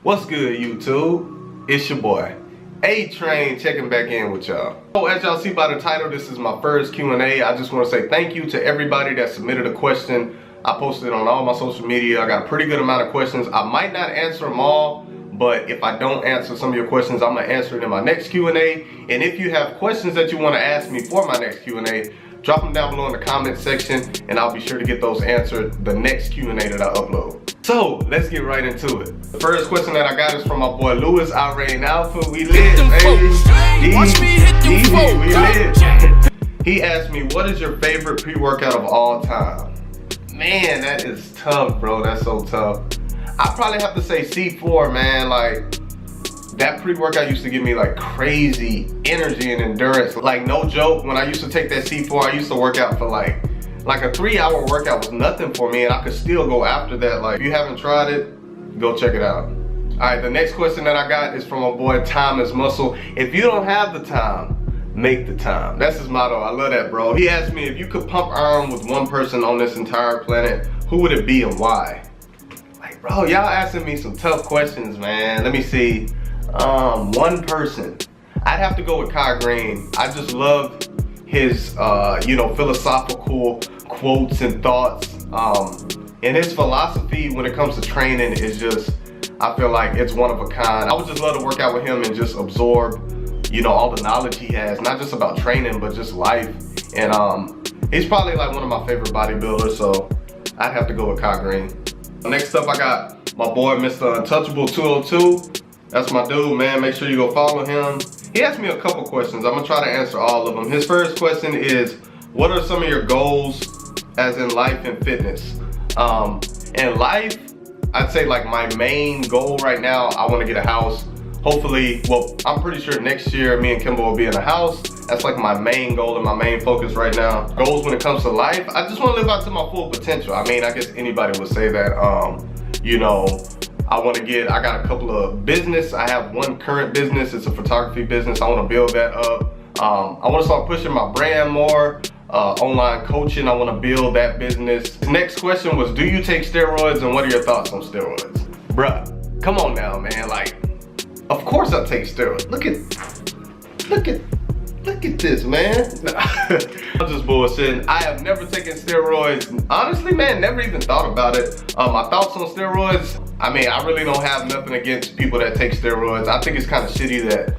What's good, YouTube? It's your boy A-Train checking back in with y'all. So as y'all see by the title, this is my first Q&A. I just want to say thank you to everybody that submitted a question. I posted it on all my social media. I got a pretty good amount of questions. I might not answer them all, but if I don't answer some of your questions, I'm going to answer it in my next Q&A. And if you have questions that you want to ask me for my next Q&A, drop them down below in the comment section and I'll be sure to get those answered the next Q&A that I upload. So let's get right into it. The first question that I got is from my boy Lewis. Irene Alpha. We lit, baby. We lit. He asked me, what is your favorite pre-workout of all time? Man, that is tough, bro. That's so tough. I probably have to say C4, man. Like, that pre-workout used to give me like crazy energy and endurance. Like, no joke, when I used to take that C4, I used to work out for like a 3-hour workout was nothing for me, and I could still go after that. Like, if you haven't tried it, go check it out. All right, the next question that I got is from my boy Time is Muscle. If you don't have the time, make the time. That's his motto. I love that, bro. He asked me, if you could pump iron with one person on this entire planet, who would it be and why? Like, bro, y'all asking me some tough questions, man. Let me see. One person. I'd have to go with Kai Green. I just love his philosophical quotes and thoughts, and his philosophy when it comes to training is just, I feel like it's one of a kind. I would just love to work out with him and just absorb, all the knowledge he has, not just about training but just life. And he's probably like one of my favorite bodybuilders, so I'd have to go with Kai Green. Next up, I got my boy Mr. Untouchable 202. That's my dude, man. Make sure you go follow him. He asked me a couple questions. I'm gonna try to answer all of them. His first question is, what are some of your goals as in life and fitness? In life, I'd say like my main goal right now, I wanna get a house. Hopefully, well, I'm pretty sure next year me and Kimbo will be in a house. That's like my main goal and my main focus right now. Goals when it comes to life, I just wanna live out to my full potential. I mean, I guess anybody would say that. I got a couple of business. I have one current business. It's a photography business. I want to build that up. I want to start pushing my brand more. Online coaching, I want to build that business. The next question was, do you take steroids and what are your thoughts on steroids? Bruh, come on now, man. Like, of course I take steroids. Look at this, man. I'm just bullshitting. I have never taken steroids. Honestly, man, never even thought about it. My thoughts on steroids, I mean, I really don't have nothing against people that take steroids. I think it's kind of shitty that,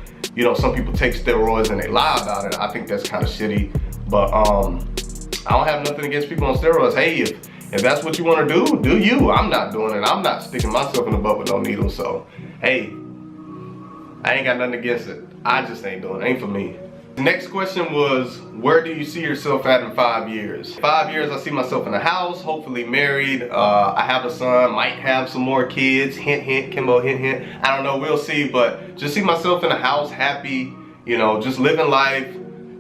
some people take steroids and they lie about it. I think that's kind of shitty. But I don't have nothing against people on steroids. Hey, if that's what you want to do you. I'm not doing it. I'm not sticking myself in the butt with no needle. So, hey, I ain't got nothing against it. I just ain't doing it. Ain't for me. The next question was, where do you see yourself at in 5 years? 5 years, I see myself in a house, hopefully married. I have a son, might have some more kids. Hint, hint, Kimbo, hint, hint. I don't know, we'll see, but just see myself in a house, happy, just living life,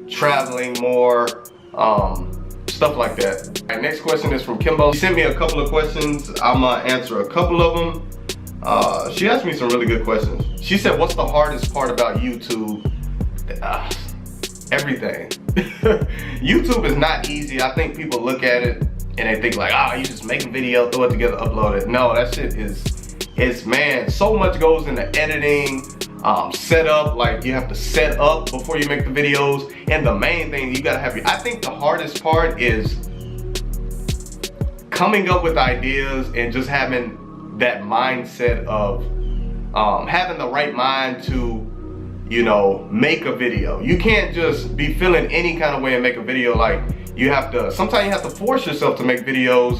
traveling more, stuff like that. All right, next question is from Kimbo. She sent me a couple of questions. I'm gonna answer a couple of them. She asked me some really good questions. She said, what's the hardest part about YouTube? Everything. YouTube is not easy. I think people look at it and they think like, you just make a video, throw it together, upload it. No, that shit is man, so much goes into editing, setup. Like, you have to set up before you make the videos. And the main thing, you gotta have I think the hardest part is coming up with ideas and just having that mindset of having the right mind to make a video. You can't just be feeling any kind of way and make a video. Like, sometimes you have to force yourself to make videos.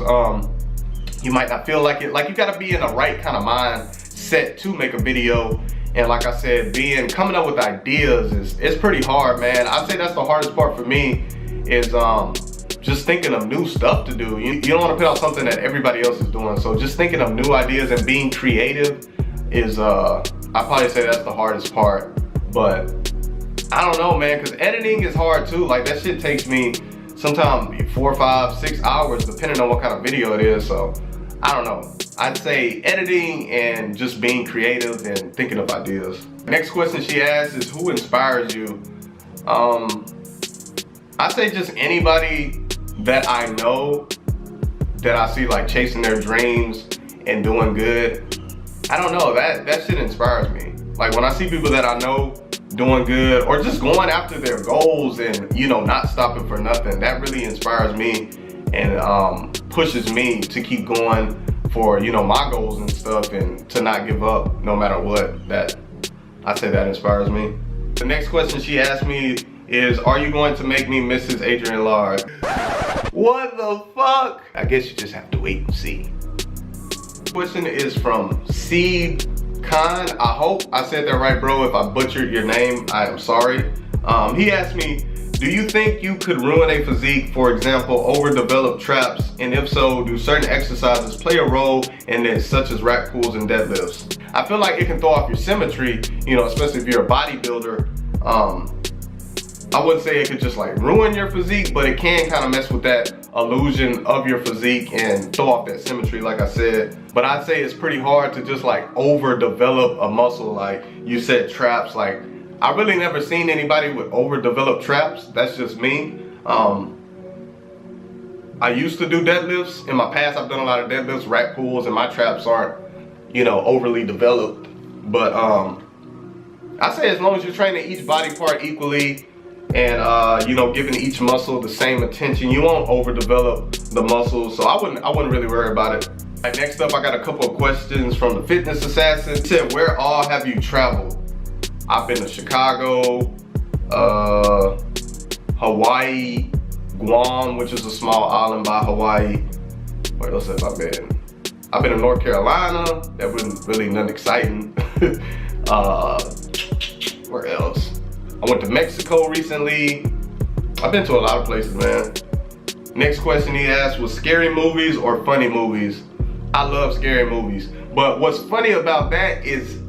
You might not feel like it. Like, you gotta be in the right kind of mindset to make a video. And like I said, coming up with ideas is pretty hard, man. I'd say that's the hardest part for me is just thinking of new stuff to do. You don't want to put out something that everybody else is doing. So just thinking of new ideas and being creative is, I'd probably say that's the hardest part. But I don't know, man, because editing is hard too. Like, that shit takes me sometimes 4, 5, 6 hours depending on what kind of video it is. So I don't know. I'd say editing and just being creative and thinking of ideas. Next question she asked is, who inspires you? I'd say just anybody that I know that I see like chasing their dreams and doing good. I don't know, that shit inspires me. Like when I see people that I know doing good or just going after their goals and, you know, not stopping for nothing, that really inspires me and pushes me to keep going for, you know, my goals and stuff and to not give up no matter what. That, I say that inspires me. The next question she asked me is, are you going to make me Mrs. Adrian Lard? What the fuck? I guess you just have to wait and see. Question is from Seed Khan. I hope I said that right, bro. If I butchered your name, I am sorry. He asked me, do you think you could ruin a physique, for example, overdeveloped traps? And if so, do certain exercises play a role in this, such as rack pulls and deadlifts? I feel like it can throw off your symmetry, you know, especially if you're a bodybuilder. I wouldn't say it could just like ruin your physique, but it can kind of mess with that illusion of your physique and throw off that symmetry, like I said. But I'd say it's pretty hard to just like overdevelop a muscle. Like you said, traps. Like I really never seen anybody with overdeveloped traps. That's just me. I used to do deadlifts. In my past, I've done a lot of deadlifts, rack pulls, and my traps aren't, you know, overly developed. But I say as long as you're training each body part equally and you know, giving each muscle the same attention, you won't overdevelop the muscles. So I wouldn't really worry about it. Right, next up, I got a couple of questions from the Fitness Assassin. He said, where all have you traveled? I've been to Chicago, Hawaii, Guam, which is a small island by Hawaii. Where else have I been? I've been to North Carolina. That wasn't really nothing exciting. Where else? I went to Mexico recently. I've been to a lot of places, man. Next question he asked was scary movies or funny movies. I love scary movies. But what's funny about that is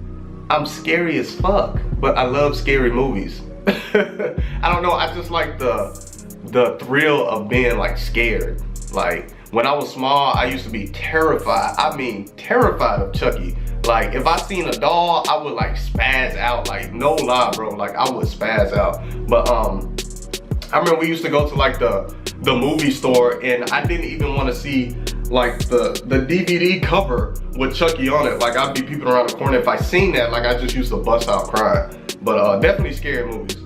I'm scary as fuck, but I love scary movies. I don't know, I just like the thrill of being like scared. Like when I was small, I used to be terrified. I mean, terrified of Chucky. Like if I seen a doll, I would like spaz out. Like no lie, bro. Like I would spaz out. But I remember we used to go to like the movie store, and I didn't even want to see like the DVD cover with Chucky on it. Like I'd be peeping around the corner. If I seen that, like I just used to bust out crying. But definitely scary movies.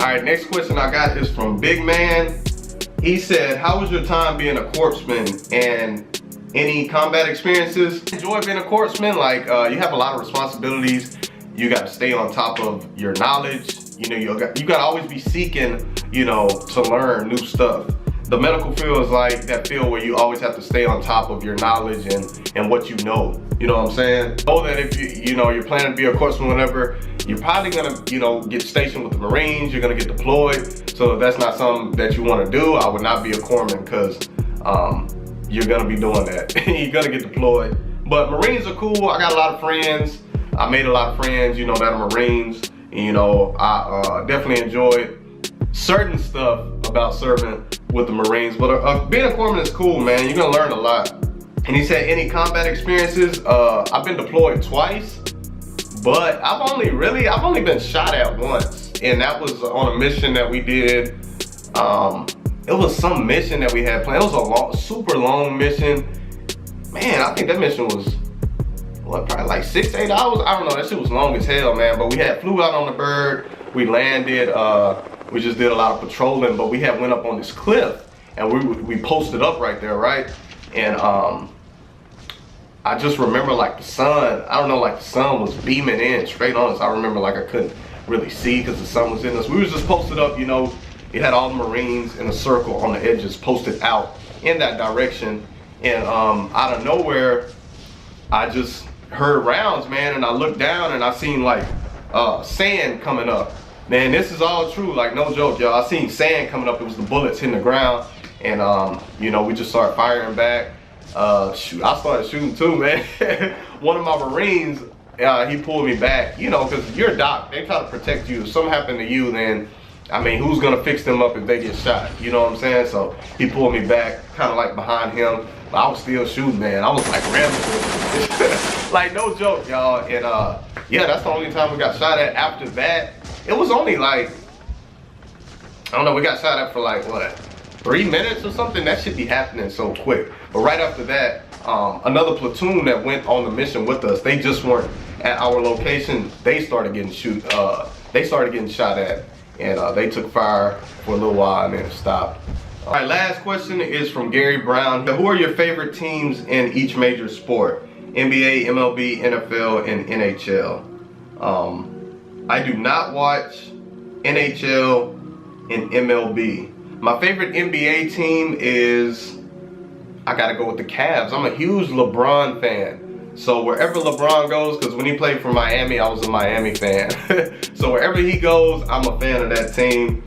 All right, next question I got is from Big Man. He said, how was your time being a Corpsman and any combat experiences? Enjoy being a Corpsman. Like you have a lot of responsibilities. You got to stay on top of your knowledge. You know, you got to always be seeking, you know, to learn new stuff. The medical field is like that field where you always have to stay on top of your knowledge and what you know. You know what I'm saying? Know that if you're planning to be a Corpsman, whenever, you're probably gonna, you know, get stationed with the Marines. You're gonna get deployed. So if that's not something that you want to do, I would not be a corpsman, because you're gonna be doing that. You're gonna get deployed. But Marines are cool. I got a lot of friends. I made a lot of friends, you know, that are Marines. And, you know, I definitely enjoyed certain stuff about serving with the Marines. But being a corpsman is cool, man. You're gonna learn a lot. And he said, any combat experiences? I've been deployed twice, but I've only been shot at once. And that was on a mission that we did. It was some mission that we had planned. It was a super long mission. Man, I think that mission was, what, probably like 6 to 8 hours? I don't know, that shit was long as hell, man. But we flew out on the bird, we landed, we just did a lot of patrolling, but we went up on this cliff and we posted up right there, right? And I just remember like the sun, I don't know, like the sun was beaming in straight on us. I remember like I couldn't really see because the sun was in us. We was just posted up, you know, it had all the Marines in a circle on the edges posted out in that direction. And out of nowhere, I just heard rounds, man, and I looked down and I seen like sand coming up. Man, this is all true, like no joke, y'all. I seen sand coming up. It was the bullets hitting the ground. And you know, we just started firing back. Shoot, I started shooting too, man. One of my Marines, he pulled me back, you know, because you're a doc, they try to protect you. If something happened to you, then, I mean, who's gonna fix them up if they get shot? You know what I'm saying? So he pulled me back, kind of like behind him, but I was still shooting, man. I was like ramming, like no joke, y'all. And yeah, that's the only time we got shot at. After that, it was only like, I don't know, we got shot at for like, what, 3 minutes or something? That should be happening so quick. But right after that, another platoon that went on the mission with us, they just weren't at our location. They started getting shot at, and they took fire for a little while and then it stopped. All right, last question is from Gary Brown. Who are your favorite teams in each major sport? NBA, MLB, NFL, and NHL. I do not watch NHL and MLB. My favorite NBA team is, I gotta go with the Cavs. I'm a huge LeBron fan. So wherever LeBron goes, because when he played for Miami, I was a Miami fan. So wherever he goes, I'm a fan of that team.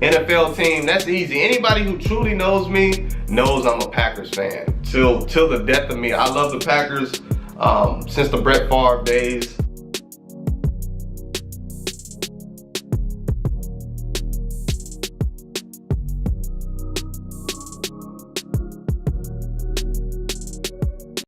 NFL team, that's easy. Anybody who truly knows me knows I'm a Packers fan. Till the death of me. I love the Packers since the Brett Favre days.